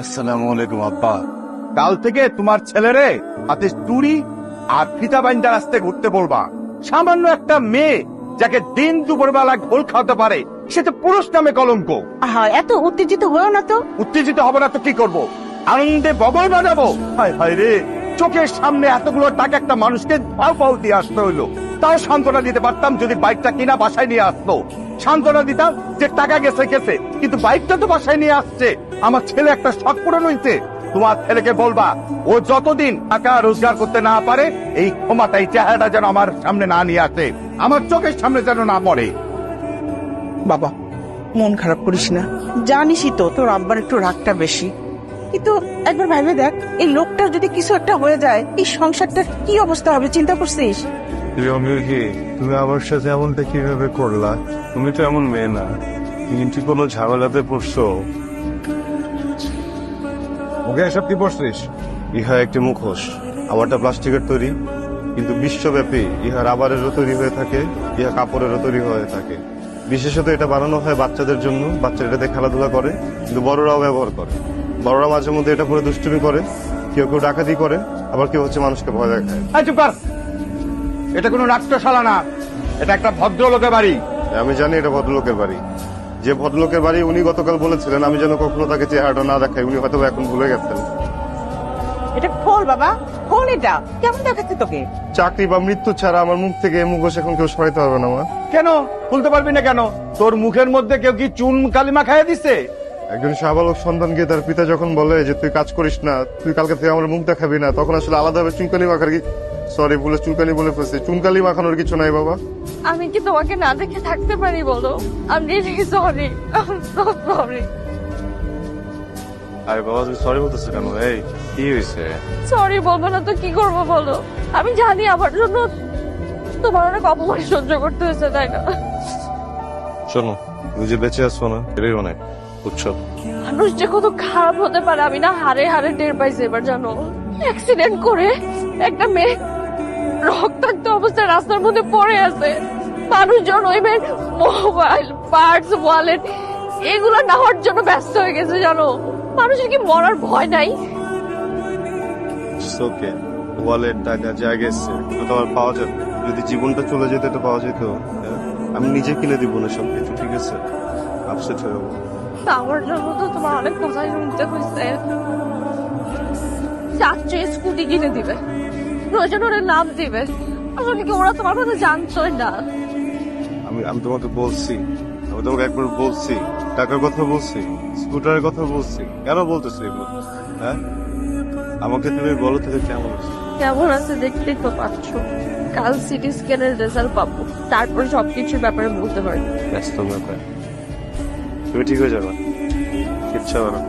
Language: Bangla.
আসসালামু আলাইকুম আব্বা। কাল থেকে তোমার ছেলেরে হাতে চুড়ি আর ফিতা বাইন্দা রাস্তায় ঘুরতে বলবা। সামান্য একটা মেয়ে যাকে দিন দুপুরবেলা ঘোল খাওয়াতে পারে, সে তো পুরুষ নামে কলঙ্ক। এত উত্তেজিত হয়েও না তো। উত্তেজিত হবে না তো কি করব? আনন্দে বগল বাজাবো। হায় হায় রে, চোখের সামনে এতগুলো টাকা একটা মানুষকে পাও পাও দিয়ে আসতে হইলো। তাও সান্ত্বনা দিতে পারতাম যদি বাইকটা কিনা বাসায় নিয়ে আসতো। সান্ত্বনা দিতাম যে টাকা গেছে গেছে, কিন্তু বাইকটা তো বাসায় নিয়ে আসছে। আমার ছেলে একটা শখ পূরণ হইছে। তোমার ছেলেকে বলবা, ও যতদিন টাকা রোজগার করতে না পারে, এই ক্ষমাটা, এই চেহারাটা যেন আমার সামনে না নিয়ে আসে, আমার চোখের সামনে যেন না পড়ে। বাবা, মন খারাপ করিস না। জানিসই তো তোর আব্বার একটু রাগটা বেশি, কিন্তু একবার ভাবে দেখ, এই লোকটা যদি কিছু একটা হয়ে যায়, এই সংসারটার কি অবস্থা হবে চিন্তা করছিস? তুমি আমার সাথে এমনটা কিভাবে করলা? তুমি তো এমন মেয়ে না, কিন্তু কোনো ঝামেলাতে পড়ছো। ওকে এসব কি পড়ছিস? ইহা একটি মুখোশ। আমারটা প্লাস্টিকের তৈরি, কিন্তু বিশ্বব্যাপী ইহা রাবারেরও তৈরি হয়ে থাকে, ইহা কাপড়েরও তৈরি হয়ে থাকে। বিশেষত এটা বানানো হয় বাচ্চাদের জন্য। বাচ্চারা এটাতে খেলাধুলা করে, কিন্তু বড়রাও ব্যবহার করে। বড়রা মাঝে মধ্যে এটা পরে দুষ্টুমি করে, কেউ কেউ ডাকাতি করে, আবার কেউ হচ্ছে মানুষকে ভয় দেখায়। চুপ কর। এটা কোনো নাট্যশালা না, এটা একটা ভদ্রলোকের বাড়ি। আমি জানি এটা ভদ্রলোকের বাড়ি। যে ভদ্রলোকের বাড়ি উনি গতকাল বলেছিলেন আমি যেন কখনো তাকে চেহারাটা না দেখাই, উনি হয়তো এখন ভুলে গেছেন। এটা খোল বাবা, খোল। এটা কেমন দেখাচ্ছে তোকে? চাকরি বা মৃত্যু ছাড়া আমার মুখ থেকে এই মুখোশ এখন কেউ সরাইতে হবে না। মা, কেন খুলতে পারবি না কেন? তোর মুখের মধ্যে কেউ কি চুন কালিমা খাইয়ে দিছে? একজন শাহবালক সন্তানকে তার পিতা যখন বলে যে তুই কাজ করিস না, তুই কালকে থেকে আমার মুখ দেখাবি না, তখন আসলে আলাদাভাবে চুনকালি মাখার কি, সরি বলে চুনকালি বলে ফেলছি, চুনকালি মাখানোর কিছু নাই বাবা। আমি কি তোমাকে না দেখে থাকতে পারি বলো? আমি রিয়েলি সরি, সরি। আরে বাবা, তুমি সরি বলতেছো কেন? এই কি হয়েছে? সরি বলবো না তো কি করবো বলো? আমি জানি আমার জন্য তোমার অনেক অপমান সহ্য করতে হয়েছে, তাই না? শোনো, তুমি যে বেঁচে আসছো না, এটাই অনেক, বুঝছো? মানুষ যে কত খারাপ হতে পারে আমি না হারে হারে টের পাইছি এবার, জানো? অ্যাক্সিডেন্ট করে একটা মেয়ে রক্তাক্ত অবস্থায় রাস্তার মধ্যে পড়ে আছে। মানুষজন ওই মেয়ের মোবাইল, পার্টস, ওয়ালেট এগুলো নেওয়ার জন্য ব্যস্ত হয়ে গেছে, জানো? মানুষের কি মরার ভয় নাই? ওকে, ওয়ালেট টাকা যা গেছে তো আর পাওয়া যাবে। যদি জীবনটা চলে যেত এটা পাওয়া যেত। আমি নিজে কিনে দিব না সবকিছু, ঠিক আছে? আপসেট হয়ে যাবো। আমার জন্য তো তোমার অনেক কথাই শুনতে হয়েছে। চাচ্ছ স্কুটি কিনে দিবে, প্রয়োজন হলে নাম দিবে। আসলে কি ওরা তোমার কথা জানতোই না? আমি তোমাকে বলছি, আমি তোমাকে একবার বলছি, টাকার কথা বলছি, স্কুটারের কথা বলছি, কেন বলতেছি এগুলো? হ্যাঁ, আমাকে তুমি বলো থেকে কেমন আছে? কেমন আছে দেখতেই তো পাচ্ছ। কাল সিটি স্ক্যানের রেজাল্ট পাবো, তারপর সবকিছুর ব্যাপারে বলতে পারবো। ব্যস্ত ব্যাপার, তুমি ঠিক হয়ে যাবে, কিচ্ছু হবে না।